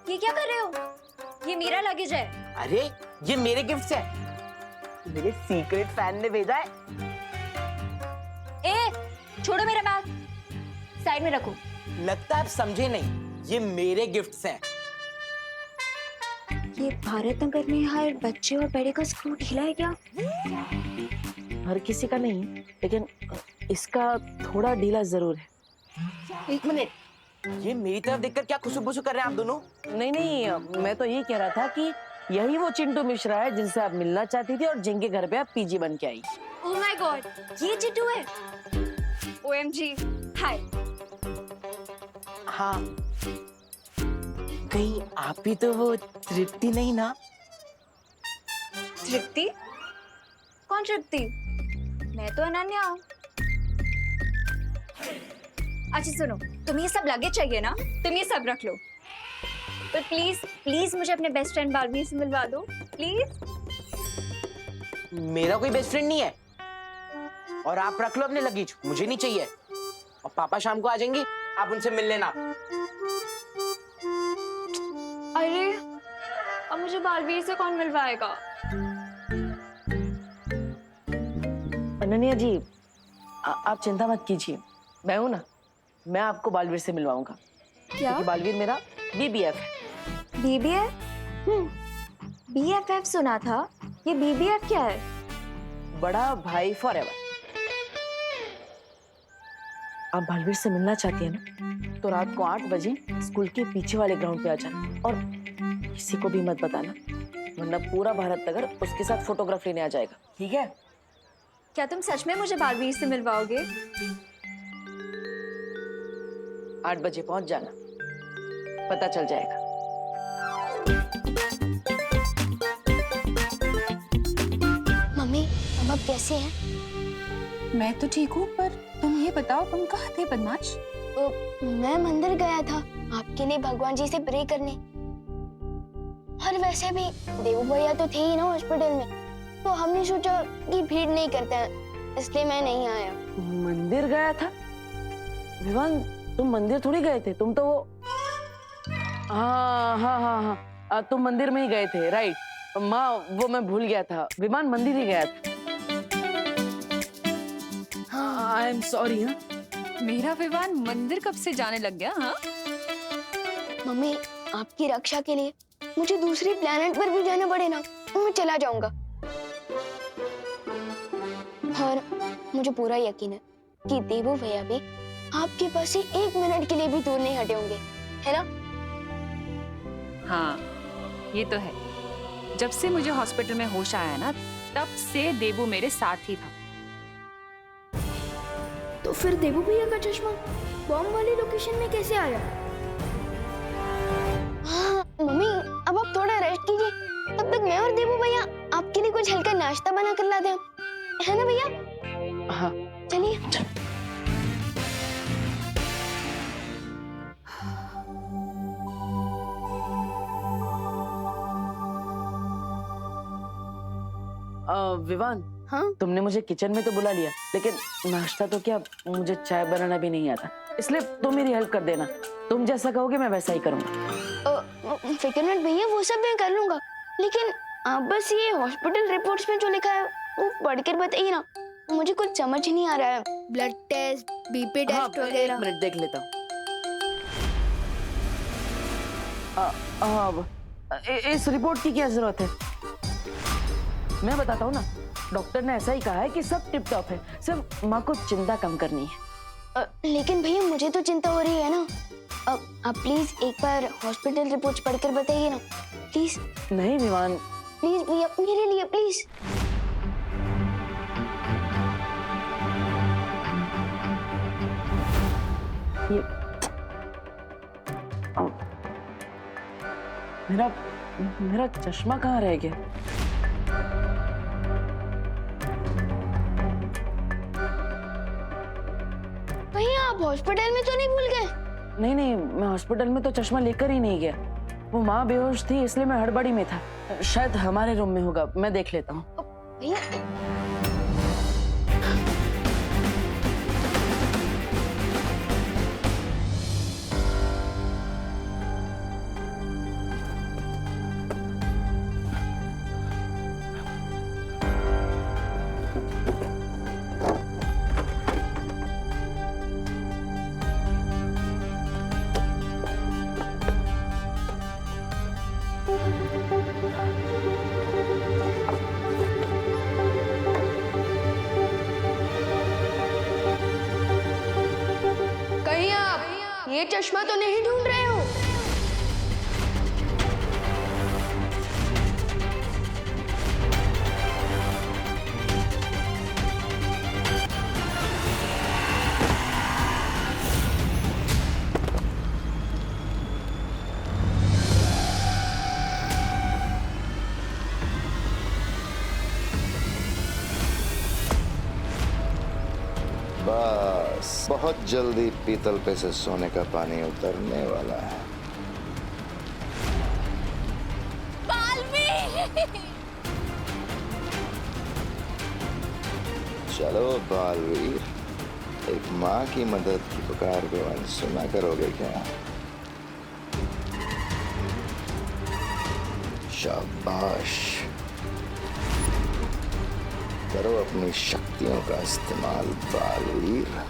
ये क्या कर रहे हो? ये मेरा लगेज है। अरे ये मेरे गिफ्ट्स है, मेरे सीक्रेट फैन ने भेजा है। ए, छोड़ो मेरा बैग, साइड में रखो। लगता है आप समझे नहीं, ये मेरे गिफ्ट्स हैं। ये भारत नगर में हर बच्चे और बड़े का स्क्रू ढीला है क्या? हर किसी का नहीं, लेकिन इसका थोड़ा ढीला जरूर है। एक मिनट, ये मेरी तरफ देखकर क्या खुशबू कर रहे हैं आप दोनों? नहीं नहीं, मैं तो यही कह रहा था कि यही वो चिंटू मिश्रा है जिनसे आप मिलना चाहती थी और जिनके घर पे आप पीजी बन के आई। ओह माय गॉड, ये चिट्टू है। OMG, हाय। हाँ, कहीं आप ही तो वो तृप्ति नहीं ना? तृप्ति? कौन तृप्ति? मैं तो अनन्या हूँ। अच्छा सुनो, तुम्हें ये सब लगेज चाहिए ना, तुम ये सब रख लो। पर प्लीज प्लीज मुझे अपने बेस्ट फ्रेंड बालवीर से मिलवा दो, प्लीज। मेरा कोई बेस्ट फ्रेंड नहीं है, और आप रख लो अपने लगेज, मुझे नहीं चाहिए। और पापा शाम को आ जाएंगे, आप उनसे मिल लेना। अरे अब मुझे बालवीर से कौन मिलवाएगा? अनन्या जी, आप चिंता मत कीजिए, मैं हूं ना, मैं आपको बालवीर से मिलवाऊंगा। क्या? क्योंकि बालवीर मेरा BBF है। BBF? BFF सुना था, ये BBF क्या है? बड़ा भाई फॉरएवर। आप बालवीर से मिलना चाहती है ना, तो रात को 8 बजे स्कूल के पीछे वाले ग्राउंड पे आ जाना, और किसी को भी मत बताना, वरना पूरा भारत नगर उसके साथ फोटोग्राफ लेने आ जाएगा, ठीक है? क्या तुम सच में मुझे बालवीर से मिलवाओगे? 8 बजे पहुंच जाना, पता चल जाएगा। मम्मी, अब आप कैसे हैं? मैं तो ठीक हूँ, पर तुम ये बताओ, तुम कहाँ थे बदमाश? मैं मंदिर गया था आपके लिए भगवान जी से प्रे करने। और वैसे भी देवू भैया तो थे ही ना हॉस्पिटल में, तो हमने सोचा कि भीड़ नहीं करते हैं, इसलिए मैं नहीं आया। मंदिर गया था? विवान, तुम मंदिर थोड़ी गए थे, तुम तो वो हाँ, तुम मंदिर में ही गए थे, राइट। माँ, वो मैं भूल गया था, विमान मंदिर ही गया था। I am sorry. हाँ, मेरा विवान मंदिर कब से जाने लग गया? हाँ, मम्मी, आपकी रक्षा के लिए मुझे दूसरी प्लेनेट पर भी जाना पड़े ना, तो मैं चला जाऊंगा। और मुझे पूरा यकीन है कि देवू भैया भी आपके पास से 1 मिनट के लिए भी दूर नहीं हटे होंगे, है ना? हाँ, ये तो है। जब से मुझे हॉस्पिटल में होश आया ना, तब से देवू मेरे साथ ही था। तो फिर देवू भैया का चश्मा बॉम्ब वाली लोकेशन में कैसे आया? हाँ, मम्मी, अब आप थोड़ा रेस्ट कीजिए, तब तक मैं और देवू भैया आपके लिए कुछ हल्का नाश्ता बना कर लाते हैं, है ना भैया? हाँ, चलिए। विवान, हाँ? तुमने मुझे किचन में तो बुला लिया, लेकिन नाश्ता तो क्या, मुझे चाय बनाना भी नहीं आता, इसलिए तुम मेरी हेल्प कर देना। तुम जैसा कहोगे मैं वैसा ही करूंगा। फिक्र मत भैया, वो सब मैं कर लूंगा, लेकिन आप बस ये हॉस्पिटल रिपोर्ट्स में जो लिखा है वो पढ़कर बताइए ना, मुझे कुछ समझ नहीं आ रहा है। ब्लड टेस्ट, बीपी टेस्ट वगैरह। 1 मिनट देख लेता हूँ। इस रिपोर्ट की क्या जरूरत है? मैं बताता हूँ ना, डॉक्टर ने ऐसा ही कहा है कि सब टिप टॉप है, सिर्फ माँ को चिंता कम करनी है। लेकिन भैया मुझे तो चिंता हो रही है ना। आप प्लीज एक बार हॉस्पिटल रिपोर्ट्स पढ़कर बताइए ना, प्लीज। नहीं विमान, प्लीज भैया, मेरे लिए प्लीज। ये मेरा चश्मा कहाँ रह गया? भैया आप हॉस्पिटल में तो नहीं भूल गए? नहीं नहीं, मैं हॉस्पिटल में तो चश्मा लेकर ही नहीं गया, वो माँ बेहोश थी इसलिए मैं हड़बड़ी में था। शायद हमारे रूम में होगा, मैं देख लेता हूँ। भैया चश्मा तो नहीं ढूंढ रहे हो? बस बहुत जल्दी पीतल पे से सोने का पानी उतरने वाला है। चलो बालवीर, एक माँ की मदद की पुकार को अनसुना करोगे क्या? शाबाश, करो अपनी शक्तियों का इस्तेमाल बालवीर।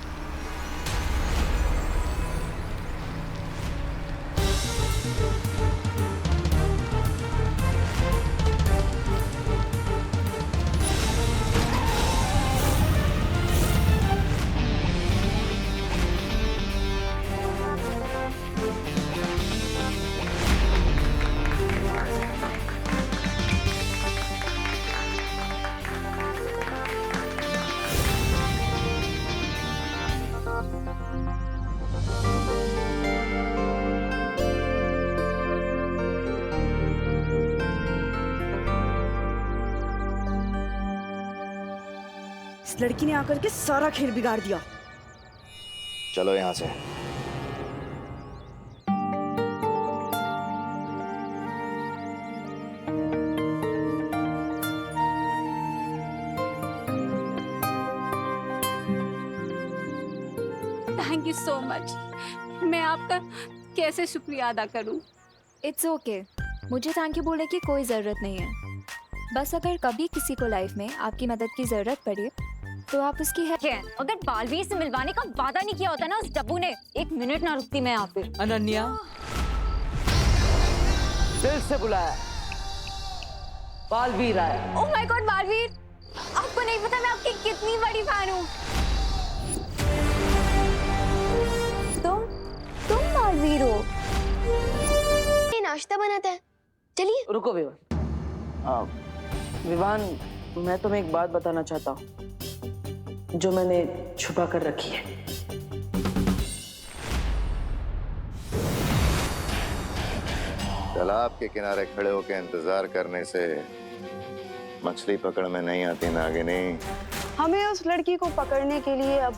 इस लड़की ने आकर के सारा खेल बिगाड़ दिया। चलो यहाँ से। Thank you so much. मैं आपका कैसे शुक्रिया अदा करूं? इट्स ओके, मुझे थैंक यू बोलने की कोई ज़रूरत नहीं है। बस अगर कभी किसी को लाइफ में आपकी मदद की ज़रूरत पड़े तो आप उसकी है। अगर बालवीर से मिलवाने का वादा नहीं किया होता ना उस डब्बू ने, 1 मिनट ना रुकती मैं यहाँ पे। अनन्या, दिल से बुलाया, बालवीर आया। ओह माय गॉड बालवीर, आपको नहीं पता मैं आपकी कितनी बड़ी फैन हूँ। तुम बालवीर हो? ये नाश्ता बनाता है, चलिए। रुको विवान, मैं तुम्हें एक बात बताना चाहता हूँ जो मैंने छुपा कर रखी है। तालाब के किनारे खड़े होकर इंतजार करने से मछली पकड़ में नहीं आती नागिनी। हमें उस लड़की को पकड़ने के लिए अब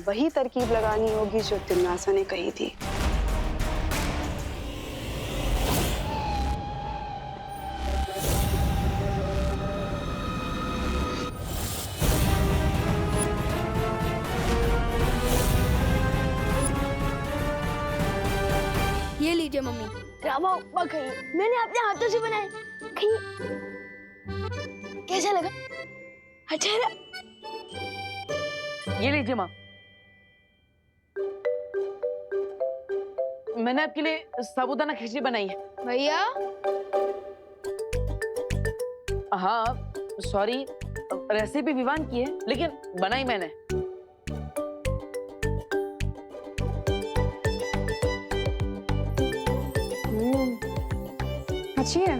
वही तरकीब लगानी होगी जो तिम्नासा ने कही थी। ये लीजिए मम्मी, रामा उपमा खाइए, मैंने अपने हाथों से बनाए, खाइए। कैसा लगा? अच्छा है? ये लीजिए माँ, मैंने आपके लिए साबूदाना खिचड़ी बनाई है। भैया हाँ सॉरी, रेसिपी विवान की है लेकिन बनाई मैंने। अच्छी है।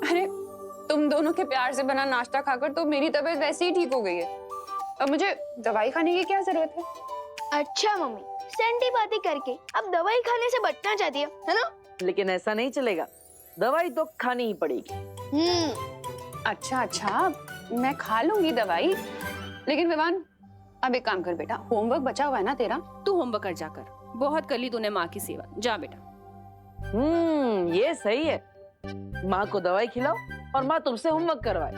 अरे तुम दोनों के प्यार से बना नाश्ता खाकर तो मेरी तबीयत वैसे ही ठीक हो गई है। अब मुझे दवाई खाने की क्या जरूरत है? अच्छा मम्मी, सेंटी बातें करके अब दवाई खाने से बचना चाहती है ना? लेकिन ऐसा नहीं चलेगा, दवाई तो खानी ही पड़ेगी। अच्छा, मैं खा लूंगी दवाई, लेकिन विवान अब एक काम कर बेटा, होमवर्क बचा हुआ है ना तेरा, तू होमवर्क कर जाकर। बहुत कर ली तूने माँ की सेवा, जा बेटा। ये सही है, माँ को दवाई खिलाओ और माँ तुमसे होमवर्क करवाए।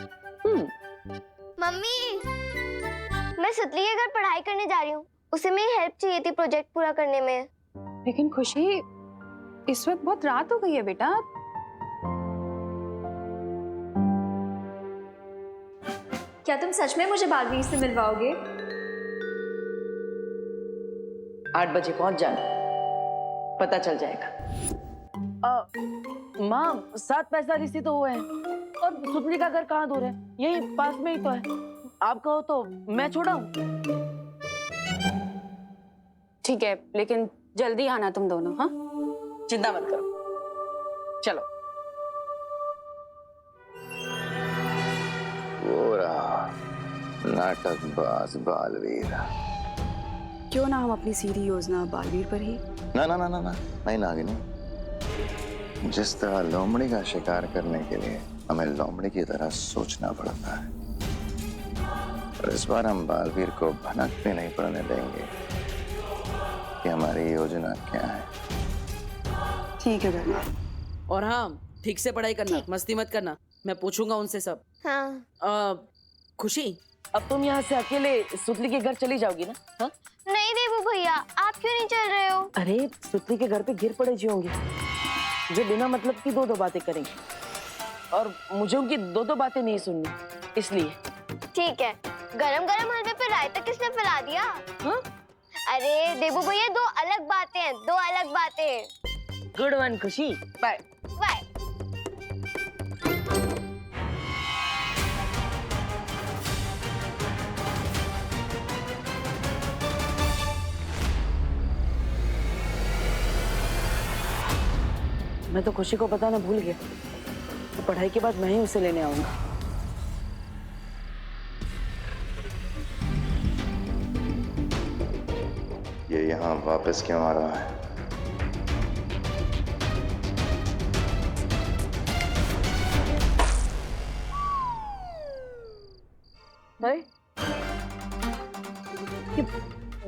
मम्मी, मैं सुतली के घर पढ़ाई करने जा रही हूँ, उसे मेरी हेल्प चाहिए थी प्रोजेक्ट पूरा करने में। लेकिन खुशी, इस वक्त बहुत रात हो गई है बेटा। क्या तुम सच में मुझे बालवीर से मिलवाओगे? 8 बजे पहुंच जाना, पता चल जाएगा। माँ 7 पैसा तो हुए हैं और सुतली का घर कहाँ दूर है, यही पास में ही तो है। आप कहो तो मैं छोड़ाऊं? ठीक है, लेकिन जल्दी आना तुम दोनों। हाँ, चिंता मत करो, चलो। वो रहा नाटकबाज बालवीर। क्यों ना हम अपनी सीधी योजना बालवीर पर ही। ना ना ना ना ना, नहीं नागिनी। जिस तरह लोमड़ी का शिकार करने के लिए हमें लोमड़ी की तरह सोचना पड़ता है, और इस बार हम बालवीर को भनक भी नहीं पड़ने देंगे कि हमारी योजना क्या है। ठीक है बहना। और हाँ, ठीक से पढ़ाई करना, मस्ती मत करना, मैं पूछूंगा उनसे सब। हाँ। खुशी, अब तुम यहाँ से अकेले सुतली के घर चली जाओगी ना? हाँ? नहीं देवू भैया, आप क्यों नहीं चल रहे हो? अरे सुतली के घर पे गिर पड़े जी होंगे जो बिना मतलब की दो बातें करेंगे, और मुझे उनकी दो बातें नहीं सुननी, इसलिए। ठीक है। गरम गरम हलवे पे रायता किसने फैला दिया? हाँ? अरे देवू भैया, दो अलग बातें हैं, दो अलग बातें। गुड वन खुशी, बाय। बाय। मैं तो खुशी को बताना भूल गया, तो पढ़ाई के बाद मैं ही उसे लेने आऊंगा। ये यहाँ वापस क्यों आ रहा है? अरे ये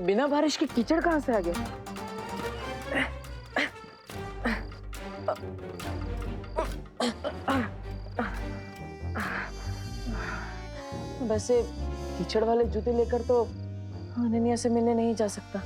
बिना बारिश के कीचड़ कहाँ से आ गया? वैसे कीचड़ वाले जूते लेकर तो अनन्या से मिलने नहीं जा सकता।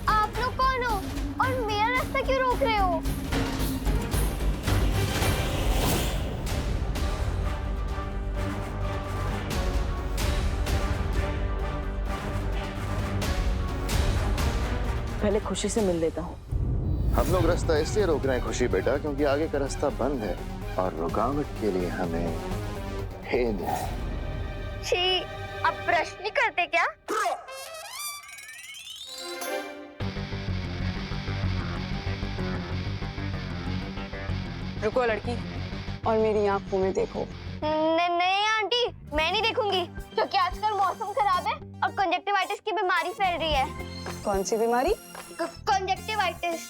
आप लोग कौन हो और मेरा रास्ता क्यों रोक रहे हो? पहले खुशी से मिल लेता हूँ। हम लोग रास्ता इसलिए रोक रहे हैं खुशी बेटा, क्योंकि आगे का रास्ता बंद है और रुकावट के लिए हमें भेद है। छी, अब प्रश्न नहीं करते क्या? रुको लड़की, और मेरी आंखों में देखो। नहीं आंटी, मैं नहीं देखूंगी, क्योंकि आजकल मौसम खराब है और कंजक्टिवाइटिस की बीमारी फैल रही है। कौन सी बीमारी? कंजक्टिवाइटिस।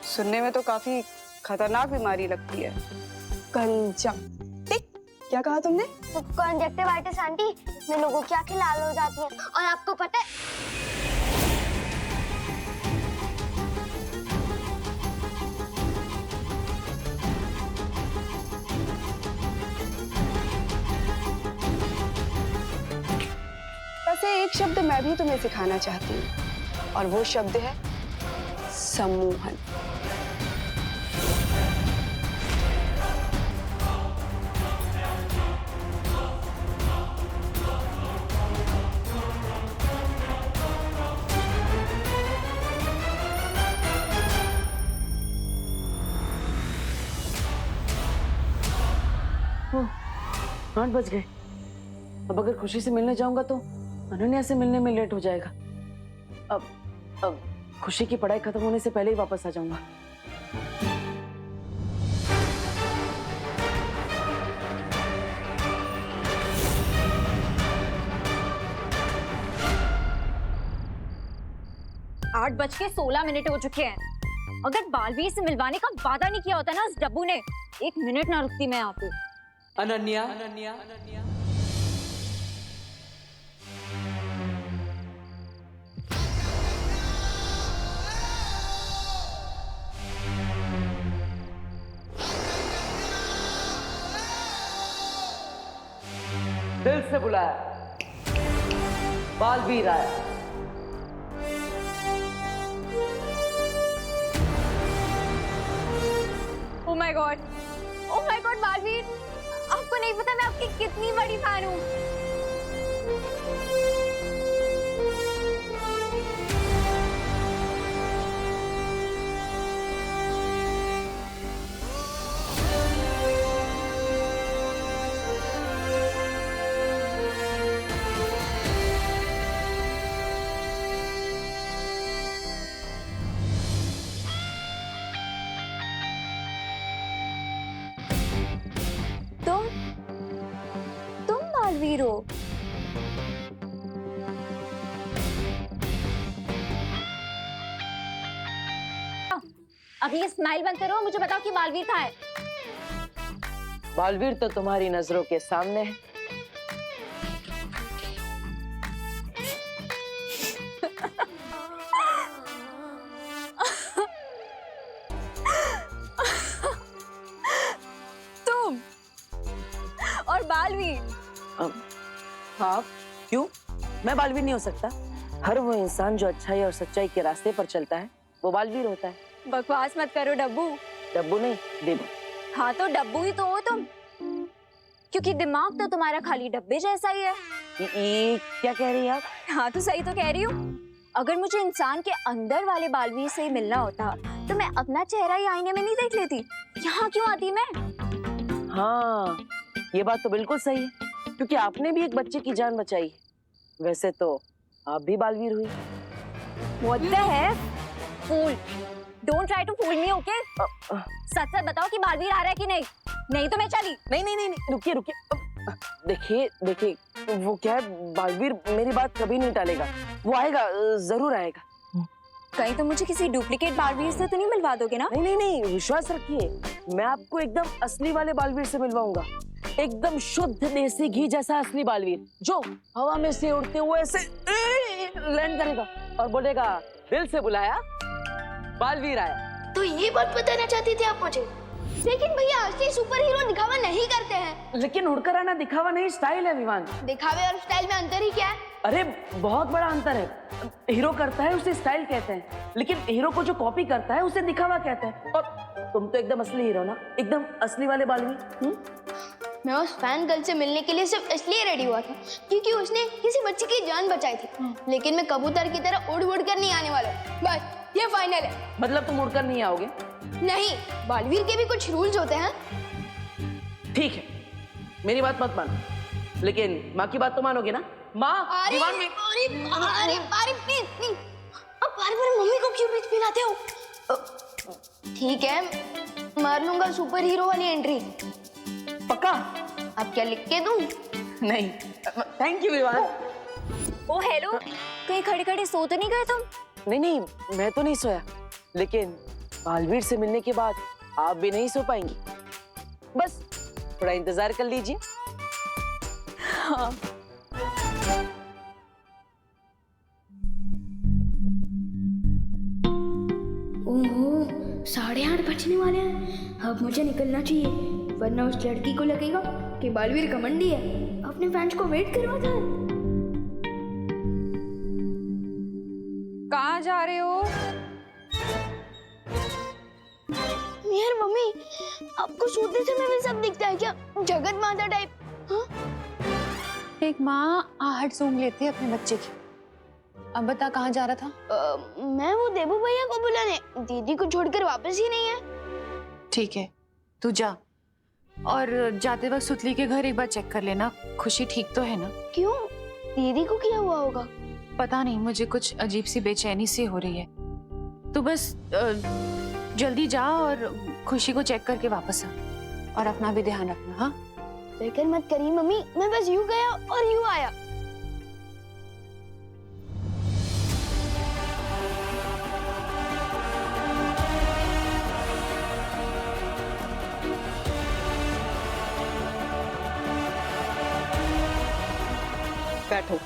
सुनने में तो काफी खतरनाक बीमारी लगती है। कंजक्टिव, क्या कहा तुमने? कंजक्टिवाइटिस आंटी, इसमें लोगों की आंखें लाल हो जाती हैं, और आपको पता है वैसे एक शब्द मैं भी तुम्हें सिखाना चाहती हूँ, और वो शब्द है सम्मोहन। ओह, 8 बज गए। अब अगर खुशी से मिलने जाऊंगा तो अनन्या से मिलने में लेट हो जाएगा। अब खुशी की पढ़ाई खत्म होने से पहले ही वापस आ जाऊंगा। आठ बज के 16 मिनट हो चुके हैं। अगर बालवीर से मिलवाने का वादा नहीं किया होता ना उस डब्बू ने, 1 मिनट ना रुकती मैं यहाँ पे। अनन्या, दिल से बुलाया, बालवीर आया। ओह माय गॉड बालवीर, आपको नहीं पता मैं आपकी कितनी बड़ी फैन हूँ। तुम बालवीर हो? अब ये स्माइल बंद करो, मुझे बताओ कि बालवीर कहाँ है? बालवीर तो तुम्हारी नजरों के सामने है। तुम और बालवीर? हाँ, क्यों? मैं बालवीर नहीं हो सकता? हर वो इंसान जो अच्छाई और सच्चाई के रास्ते पर चलता है वो बालवीर होता है। बकवास मत करो डब्बू। डब्बू नहीं, देबू। हाँ तो डब्बू ही तो हो तुम, क्योंकि दिमाग तो तुम्हारा खाली डब्बे जैसा ही है। ये क्या कह रही है आप? हाँ तो सही तो कह रही हूँ। अगर मुझे इंसान के अंदर वाले बालवीर से ही मिलना होता तो मैं अपना चेहरा ही आईने में नहीं देख लेती, यहाँ क्यों आती मैं? हाँ, ये बात तो बिल्कुल सही है, क्योंकि आपने भी एक बच्चे की जान बचाई। वैसे तो आप भी बालवीर हुई। What the heck? Fool! Don't try to fool me, okay? सच सच बताओ कि बालवीर आ रहा है कि नहीं? नहीं तो मैं चली। नहीं, रुकिए रुकिए। देखिए देखिए, वो क्या है, बालवीर मेरी बात कभी नहीं टालेगा। वो आएगा, जरूर आएगा। कहीं तो मुझे किसी डुप्लीकेट बालवीर से तो नहीं मिलवा दोगे ना? नहीं, विश्वास रखिए, मैं आपको एकदम असली वाले बालवीर से मिलवाऊंगा। एकदम शुद्ध देसी घी जैसा असली बालवीर, जो हवा में से उड़ते हुए ऐसे लैंड करेगा और बोलेगा, दिल से बुलाया, बालवीर आया। तो ये बात बताना चाहती थी आप मुझे? लेकिन भैया असली सुपर हीरो दिखावा नहीं करते हैं। लेकिन उड़कर आना दिखावा नहीं, स्टाइल है विवान। दिखावे और स्टाइल में अंतर ही क्या है? अरे बहुत बड़ा अंतर है। हीरो करता है उसे स्टाइल कहते हैं, लेकिन हीरो को जो कॉपी करता है उसे दिखावा कहते हैं। और तुम तो एकदम असली हीरो ना, एकदम असली वाले बालवीर। मैं उस फैन गर्ल से मिलने के लिए सिर्फ इसलिए रेडी हुआ था क्योंकि उसने किसी बच्चे की जान बचाई थी। लेकिन मैं कबूतर की तरह उड़ कर नहीं आने वाला। बस ये फाइनल है। मतलब तुम उड़कर नहीं आओगे? नहीं, बालवीर के भी कुछ रूल्स होते हैं। ठीक है, मेरी बात मत मानो, लेकिन माँ की बात तो मानोगे ना? माँ, अरे दीवान में... अरे प्लीज अब बार-बार मम्मी को क्यों बीच में लाते हो? ठीक है, मार लूंगा सुपर हीरो वाली एंट्री। पक्का? अब क्या लिख के दूं? नहीं, thank you Vivaan. Oh hello, कहीं खड़े खड़े सो तो नहीं गए तुम? नहीं, मैं तो नहीं सोया, लेकिन बालवीर से मिलने के बाद आप भी नहीं सो पाएंगी। बस थोड़ा इंतजार कर लीजिए। हाँ। ओहो, 8:30 बजने वाले हैं। अब मुझे निकलना चाहिए, वरना उस लड़की को लगेगा कि बालवीर कमंडी है, अपने फैंस को वेट करवाता है। कहाँ जा रहे हो? यार मम्मी, आपको सोते समय भी सब दिखता है क्या? जगत माता टाइप? हाँ? एक माँ आहट सूंघ लेती है अपने बच्चे की। अब बता कहाँ जा रहा था? मैं वो देबू भैया को बुलाने, दीदी को छोड़कर वापस ही नहीं है। ठीक है, तू जा, और जाते वक्त सुतली के घर एक बार चेक कर लेना, खुशी ठीक तो है ना? क्यों? दीदी को क्या हुआ होगा? पता नहीं, मुझे कुछ अजीब सी बेचैनी सी हो रही है। तू बस जल्दी जा और खुशी को चेक करके वापस आ, और अपना भी ध्यान रखना। हाँ, फिक्र मत करिए मम्मी, मैं बस यूं गया और यूं आया। बैठो।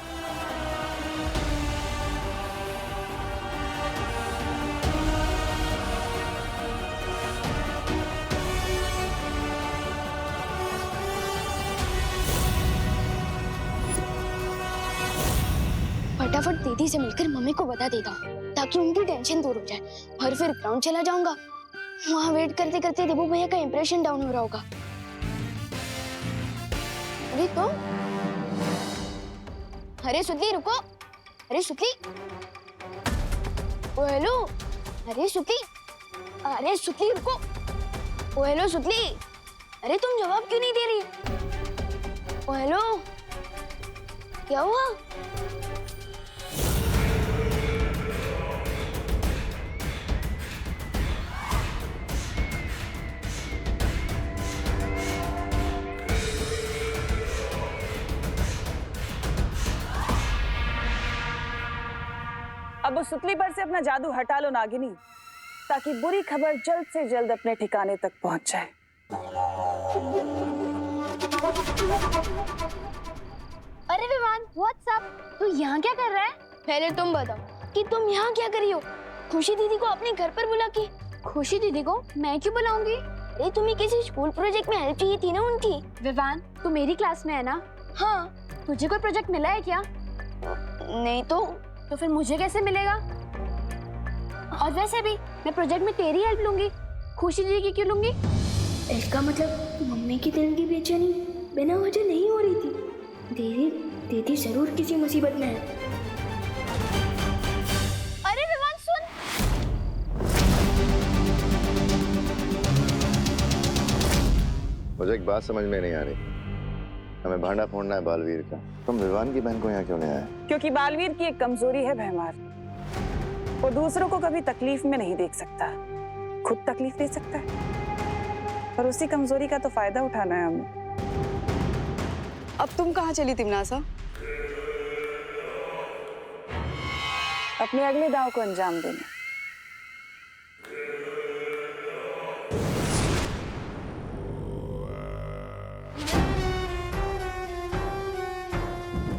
फटाफट दीदी से मिलकर मम्मी को बता देता हूँ ताकि उनकी टेंशन दूर हो जाए, और फिर ग्राउंड चला जाऊंगा। वहाँ वेट करते करते देवू भैया का इंप्रेशन डाउन हो रहा होगा। अरे तुम, अरे सुतली रुको, अरे सुतली, ओ हेलो, अरे सुतली, अरे सुतली रुको, ओ हेलो सुतली, अरे तुम जवाब क्यों नहीं दे रही? ओ हेलो, क्या हुआ? अब उस सुतली पर से अपना जादू हटा लो नागिनी, ताकि बुरी खबर जल्द से जल्द अपने ठिकाने तक पहुंच जाए। अरे विवान, व्हाट्सअप? तू यहाँ क्या कर रहा है? पहले तुम बताओ कि तुम यहाँ क्या कर रही हो? खुशी दीदी को अपने घर पर बुला के। खुशी दीदी को मैं क्यों बुलाऊंगी? अरे तुम्हें किसी स्कूल प्रोजेक्ट में हेल्प चाहिए थी ना उनकी। विवान, तू मेरी क्लास में है ना? हाँ। तुझे कोई प्रोजेक्ट मिला है क्या? नहीं तो फिर मुझे कैसे मिलेगा? और वैसे भी मैं प्रोजेक्ट में तेरी हेल्प लूंगी, खुशी दीदी की क्यों लूंगी? इसका मतलब मम्मी की दिल की बेचैनी बिना वजह नहीं हो रही थी। दीदी दीदी जरूर किसी मुसीबत में है। अरे विवान सुन। मुझे एक बात समझ में नहीं आ रही, हमें भांडा फोड़ना है बालवीर का, तुम विवान की बहन को यहाँ क्यों ले आए? क्योंकि बालवीर की एक कमजोरी है भैमार, वो दूसरों को कभी तकलीफ में नहीं देख सकता, खुद तकलीफ दे सकता है, और उसी कमजोरी का तो फायदा उठाना है हमें। अब तुम कहाँ चली तिमनासा? अपने अगले दाव को अंजाम देना।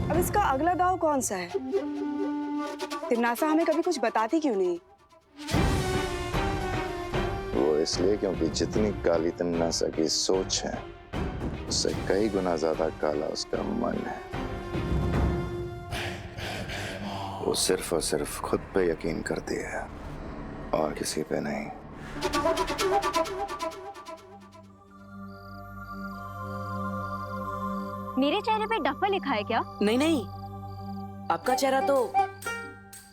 अब इसका अगला दाव कौन सा है? तिमनासा हमें कभी कुछ बताती क्यों नहीं? वो इसलिए क्योंकि जितनी काली तिमनासा की सोच है, उससे कई गुना ज्यादा काला उसका मन है। वो सिर्फ और सिर्फ खुद पे यकीन करती है और किसी पे नहीं। मेरे चेहरे पे डफा लिखा है क्या? नहीं नहीं, आपका चेहरा तो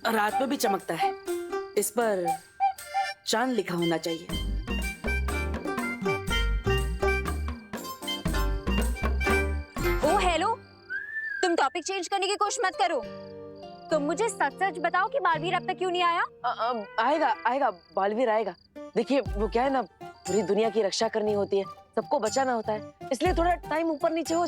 रात में भी चमकता है, इस पर चांद लिखा होना चाहिए। ओ हेलो, तुम टॉपिक चेंज करने की कोशिश मत करो। तुम मुझे सच सच बताओ कि बालवीर अब तक क्यों नहीं आया? आएगा आएगा, बालवीर आएगा। देखिए वो क्या है ना, पूरी दुनिया की रक्षा करनी होती है, सबको बचाना होता है, इसलिए थोड़ा टाइम ऊपर नीचे हो